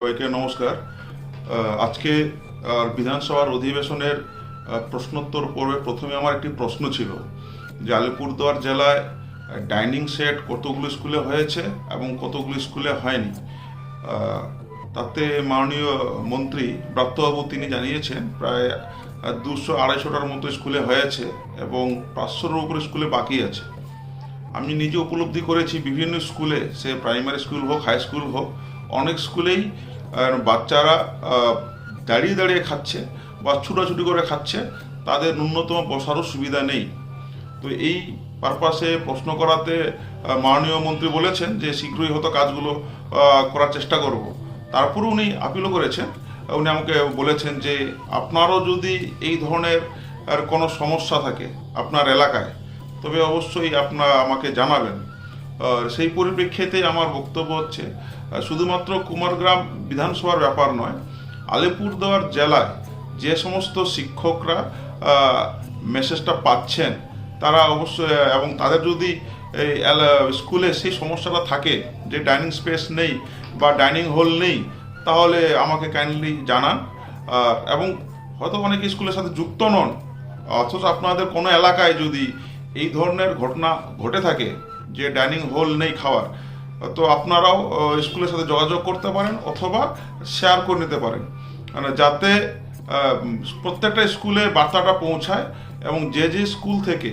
সবাইকে নমস্কার। আজকে বিধানসভার অধিবেশনের প্রশ্নোত্তর পর্বে প্রথমে আমার একটি প্রশ্ন ছিল যে আলিপুরদুয়ার জেলায় ডাইনিং সেট কতগুলো স্কুলে হয়েছে এবং কতগুলো স্কুলে হয়নি। তাতে মাননীয় মন্ত্রী ব্রাত্যবাবু তিনি জানিয়েছেন প্রায় 200-250টার মতো স্কুলে হয়েছে এবং 500-এর উপরে স্কুলে বাকি আছে। আমি নিজে উপলব্ধি করেছি বিভিন্ন স্কুলে, সে প্রাইমারি স্কুল হোক হাই স্কুল হোক, অনেক স্কুলেই বাচ্চারা দাঁড়িয়ে দাঁড়িয়ে খাচ্ছে বা ছুটাছুটি করে খাচ্ছে, তাদের ন্যূনতম বসারও সুবিধা নেই। তো এই পারপাসে প্রশ্ন করাতে মাননীয় মন্ত্রী বলেছেন যে শীঘ্রই হয়তো কাজগুলো করার চেষ্টা করব। তারপরে উনি আপিলও করেছেন, উনি আমাকে বলেছেন যে আপনারও যদি এই ধরনের কোনো সমস্যা থাকে আপনার এলাকায় তবে অবশ্যই আপনারা আমাকে জানাবেন। সেই পরিপ্রেক্ষিতে আমার বক্তব্য হচ্ছে শুধুমাত্র কুমারগ্রাম বিধানসভার ব্যাপার নয়, আলিপুরদুয়ার জেলায় যে সমস্ত শিক্ষকরা মেসেজটা পাচ্ছেন তারা অবশ্যই, এবং তাদের যদি এই স্কুলে সেই সমস্যাটা থাকে যে ডাইনিং স্পেস নেই বা ডাইনিং হল নেই, তাহলে আমাকে কাইন্ডলি জানান। এবং হয়তো অনেকে স্কুলের সাথে যুক্ত নন, অথচ আপনাদের কোনো এলাকায় যদি এই ধরনের ঘটনা ঘটে থাকে যে ডাইনিং হল নেই খাওয়ার, তো আপনারাও স্কুলের সাথে যোগাযোগ করতে পারেন অথবা শেয়ার করে নিতে পারেন, মানে যাতে প্রত্যেকটা স্কুলে বার্তাটা পৌঁছায় এবং যে যে স্কুল থেকে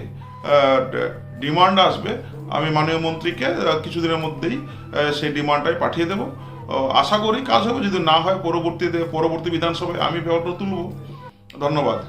ডিমান্ড আসবে আমি মাননীয় মন্ত্রীকে কিছুদিনের মধ্যেই সেই ডিমান্ডটাই পাঠিয়ে দেব। আশা করি কাজ হবে, যদি না হয় পরবর্তী বিধানসভায় আমি ব্যাপারটা তুলব। ধন্যবাদ।